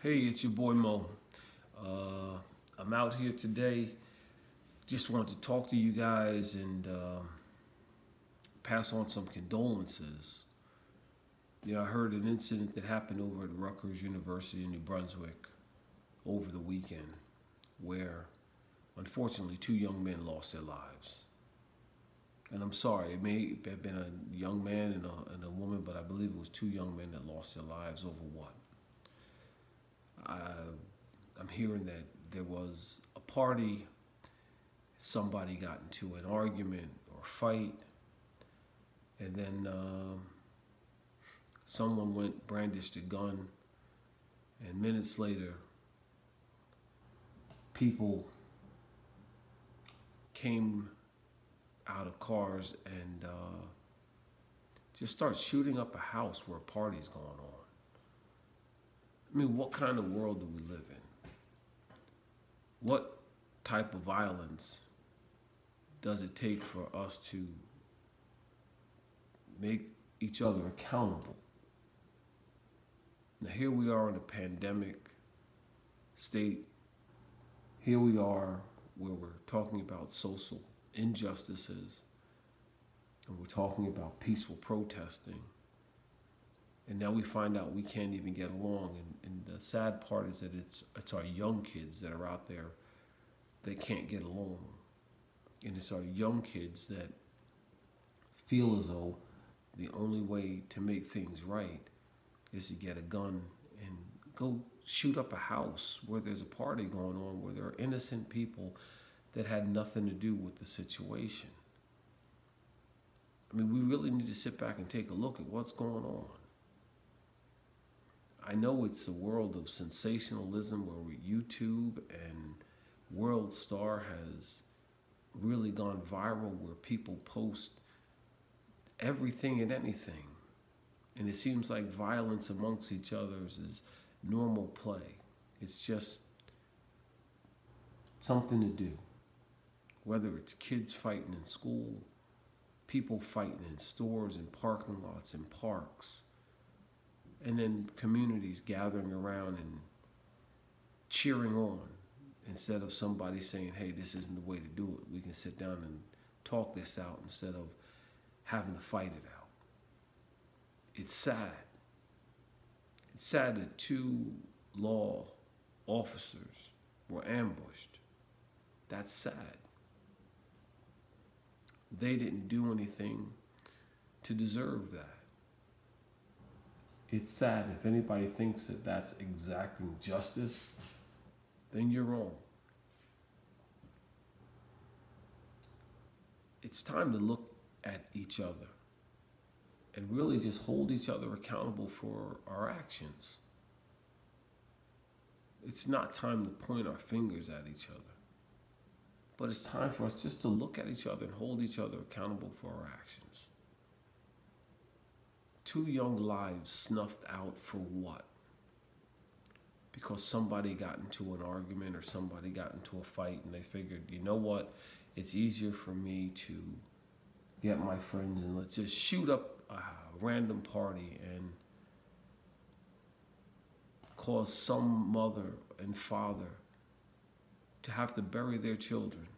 Hey, it's your boy Mo. I'm out here today. Just wanted to talk to you guys and pass on some condolences. I heard an incident that happened over at Rutgers University in New Brunswick over the weekend where, unfortunately, two young men lost their lives. And I'm sorry, it may have been a young man and a woman, but I believe it was two young men that lost their lives over what? I, I'm hearing that there was a party, somebody got into an argument or fight, and then someone brandished a gun, and minutes later, people came out of cars and just start shooting up a house where a party's going on. I mean, what kind of world do we live in? What type of violence does it take for us to make each other accountable? Now, here we are in a pandemic state. Here we are where we're talking about social injustices and we're talking about peaceful protesting. And now we find out we can't even get along. And the sad part is that it's our young kids that are out there that can't get along. And it's our young kids that feel as though the only way to make things right is to get a gun and go shoot up a house where there's a party going on, where there are innocent people that had nothing to do with the situation. I mean, we really need to sit back and take a look at what's going on. I know it's a world of sensationalism where YouTube and World Star has really gone viral, where people post everything and anything. And it seems like violence amongst each other is normal play. It's just something to do. Whether it's kids fighting in school, people fighting in stores and parking lots and parks, and then communities gathering around and cheering on instead of somebody saying, hey, this isn't the way to do it. We can sit down and talk this out instead of having to fight it out. It's sad. It's sad that two law officers were ambushed. That's sad. They didn't do anything to deserve that. It's sad. If anybody thinks that that's exacting justice, then you're wrong. It's time to look at each other and really just hold each other accountable for our actions. It's not time to point our fingers at each other, but it's time for us just to look at each other and hold each other accountable for our actions. Two young lives snuffed out for what? Because somebody got into an argument or somebody got into a fight and they figured, you know what, it's easier for me to get my friends and let's just shoot up a random party and cause some mother and father to have to bury their children.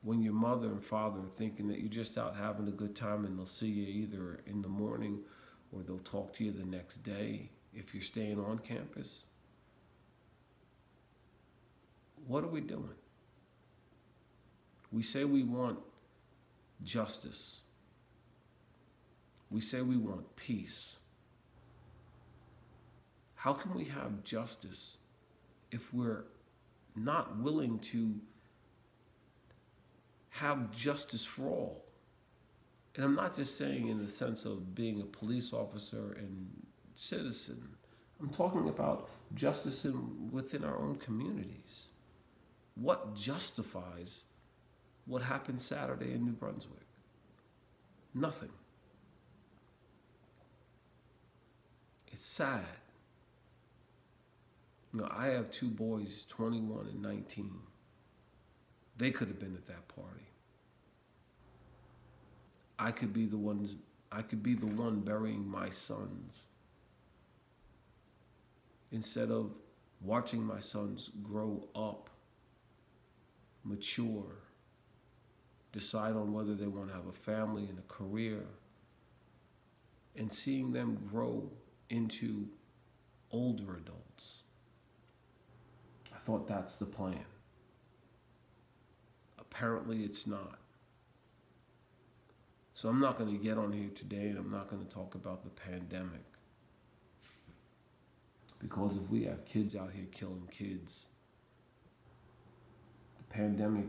When your mother and father are thinking that you're just out having a good time and they'll see you either in the morning or they'll talk to you the next day if you're staying on campus, what are we doing? We say we want justice. We say we want peace. How can we have justice if we're not willing to have justice for all? And I'm not just saying in the sense of being a police officer and citizen. I'm talking about justice within our own communities. What justifies what happened Saturday in New Brunswick? Nothing. It's sad. I have two boys, 21 and 19. They could have been at that party. I could be the one burying my sons instead of watching my sons grow up, mature, decide on whether they want to have a family and a career, and seeing them grow into older adults. I thought that's the plan. Apparently it's not. So I'm not going to get on here today and I'm not going to talk about the pandemic. Because if we have kids out here killing kids, the pandemic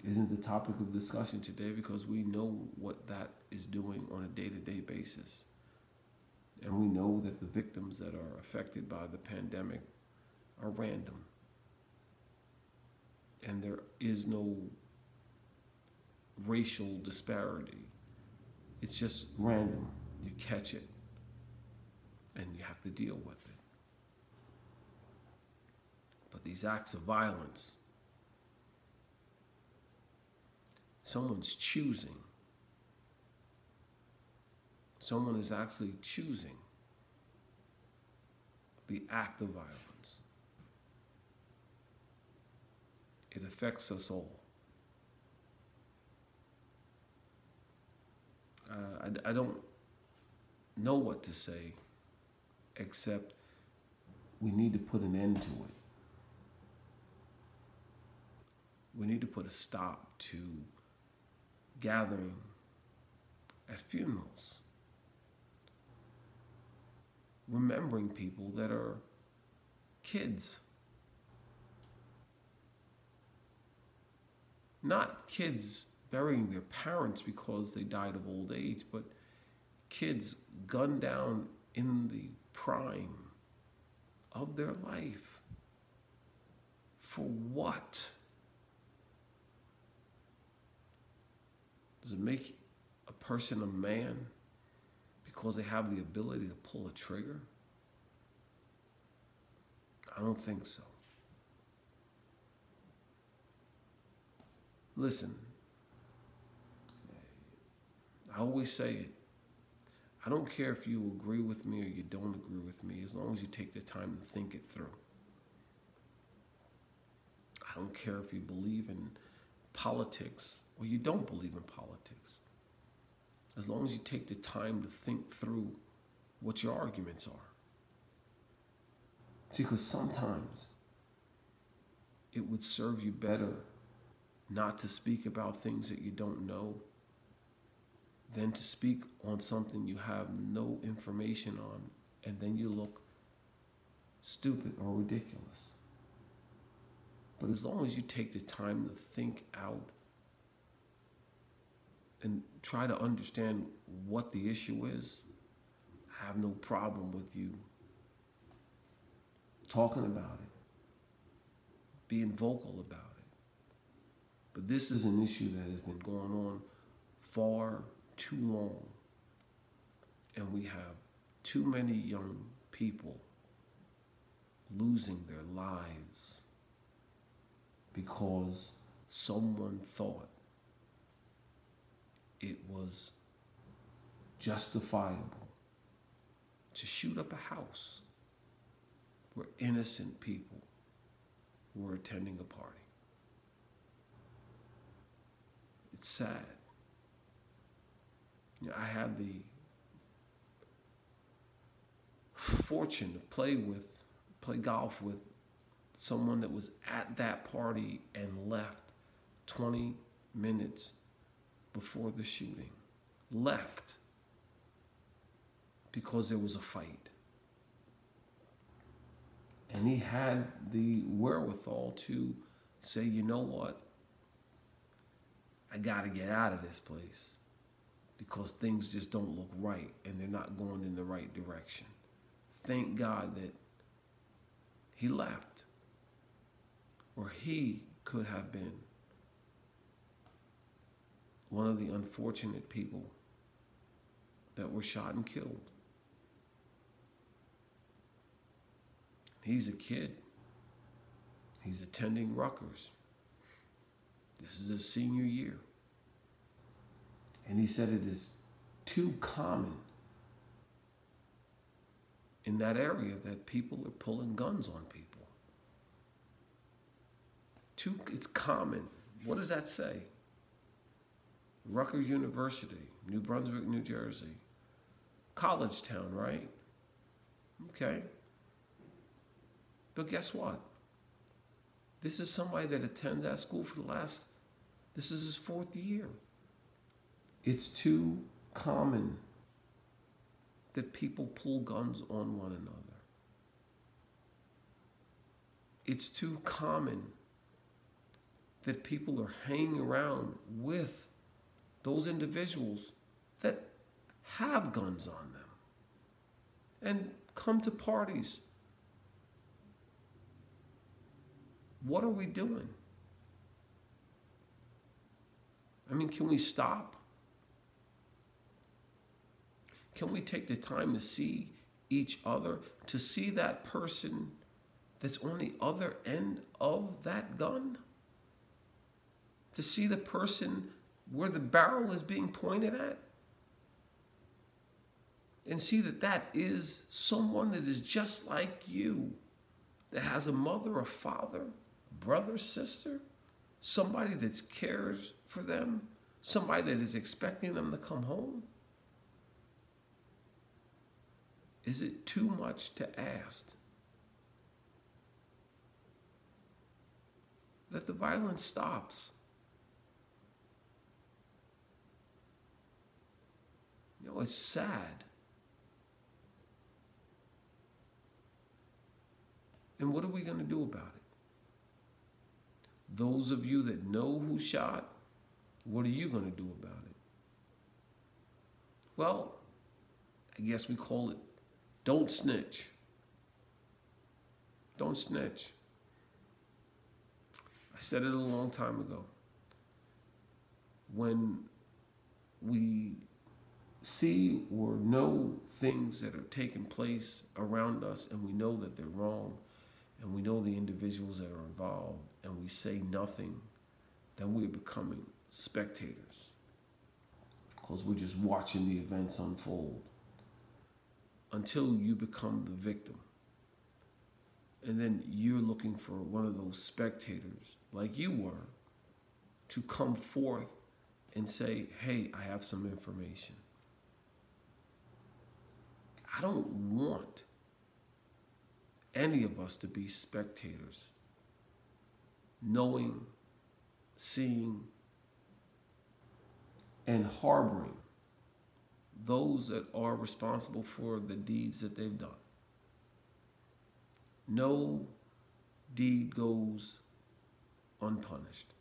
isn't the topic of discussion today, because we know what that is doing on a day-to-day basis. And we know that the victims that are affected by the pandemic are random. And there is no racial disparity. It's just random. You catch it and you have to deal with it. But these acts of violence, someone's choosing. Someone is actually choosing the act of violence. It affects us all. I don't know what to say, except we need to put an end to it. We need to put a stop to gathering at funerals, remembering people that are kids. Not kids burying their parents because they died of old age, but kids gunned down in the prime of their life. For what? Does it make a person a man because they have the ability to pull a trigger? I don't think so. Listen, I always say it. I don't care if you agree with me or you don't agree with me, as long as you take the time to think it through. I don't care if you believe in politics or you don't believe in politics, as long as you take the time to think through what your arguments are. See, because sometimes it would serve you better not to speak about things that you don't know than to speak on something you have no information on, and then you look stupid or ridiculous. But as long as you take the time to think out and try to understand what the issue is, I have no problem with you talking about it, being vocal about it. But this is an issue that has been going on far too long, and we have too many young people losing their lives because someone thought it was justifiable to shoot up a house where innocent people were attending a party. It's sad. You know, I had the fortune to play golf with someone that was at that party and left 20 minutes before the shooting. Left because there was a fight. And he had the wherewithal to say, you know what? I gotta get out of this place because things just don't look right and they're not going in the right direction. Thank God that he left, or he could have been one of the unfortunate people that were shot and killed. He's a kid. He's attending Rutgers. This is his senior year. And he said it is too common in that area that people are pulling guns on people. It's common. What does that say? Rutgers University, New Brunswick, New Jersey. College town, right? Okay. But guess what? This is somebody that attended that school for this is his 4th year. It's too common that people pull guns on one another. It's too common that people are hanging around with those individuals that have guns on them and come to parties. What are we doing? I mean, can we stop? Can we take the time to see each other, to see that person that's on the other end of that gun? To see the person where the barrel is being pointed at? And see that that is someone that is just like you, that has a mother, a father, brother, sister, somebody that cares for them, somebody that is expecting them to come home? Is it too much to ask that the violence stops? You know, it's sad. And what are we going to do about it? Those of you that know who shot, what are you going to do about it? Well, I guess we call it don't snitch. Don't snitch. I said it a long time ago. When we see or know things that are taking place around us and we know that they're wrong and we know the individuals that are involved and we say nothing, then we're becoming spectators because we're just watching the events unfold until you become the victim. And then you're looking for one of those spectators like you were to come forth and say, hey, I have some information. I don't want any of us to be spectators, knowing, seeing, and harboring those that are responsible for the deeds that they've done. No deed goes unpunished.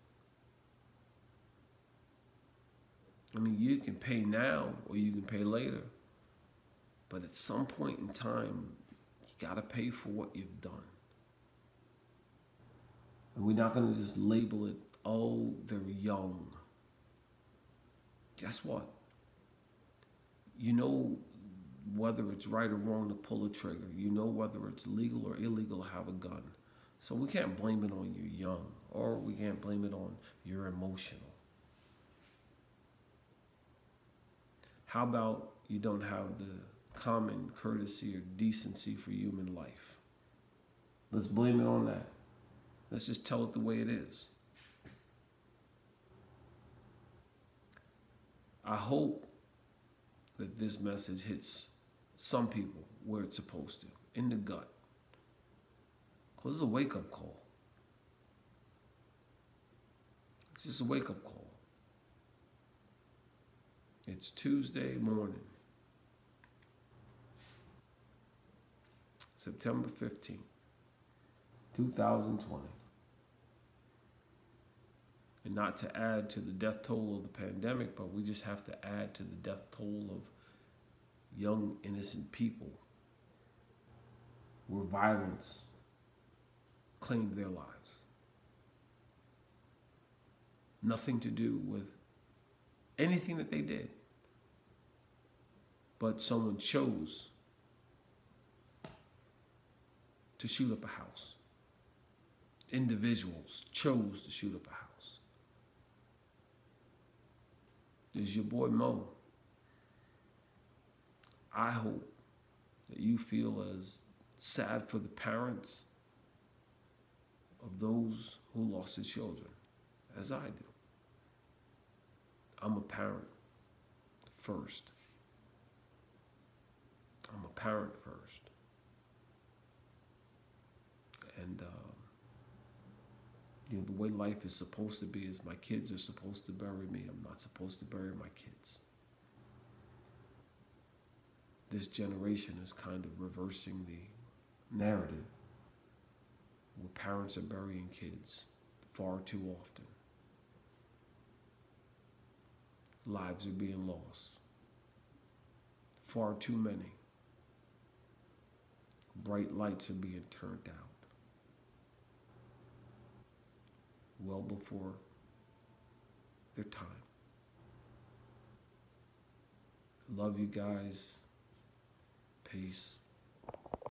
I mean, you can pay now or you can pay later, but at some point in time, you got to pay for what you've done. And we're not going to just label it, oh, they're young. Guess what? You know whether it's right or wrong to pull a trigger. You know whether it's legal or illegal to have a gun. So we can't blame it on you young, or we can't blame it on you're emotional. How about you don't have the common courtesy or decency for human life? Let's blame it on that. Let's just tell it the way it is. I hope that this message hits some people where it's supposed to, in the gut. Because it's a wake-up call. It's just a wake-up call. It's Tuesday morning, September 15th, 2020. And not to add to the death toll of the pandemic, but we just have to add to the death toll of young, innocent people where violence claimed their lives. Nothing to do with anything that they did, but someone chose to shoot up a house. Individuals chose to shoot up a house. This is your boy Mo. I hope that you feel as sad for the parents of those who lost their children, as I do. I'm a parent first. I'm a parent first. And the way life is supposed to be is my kids are supposed to bury me. I'm not supposed to bury my kids. This generation is kind of reversing the narrative where parents are burying kids far too often. Lives are being lost. Far too many. Bright lights are being turned out. Well before their time. Love you guys. Peace.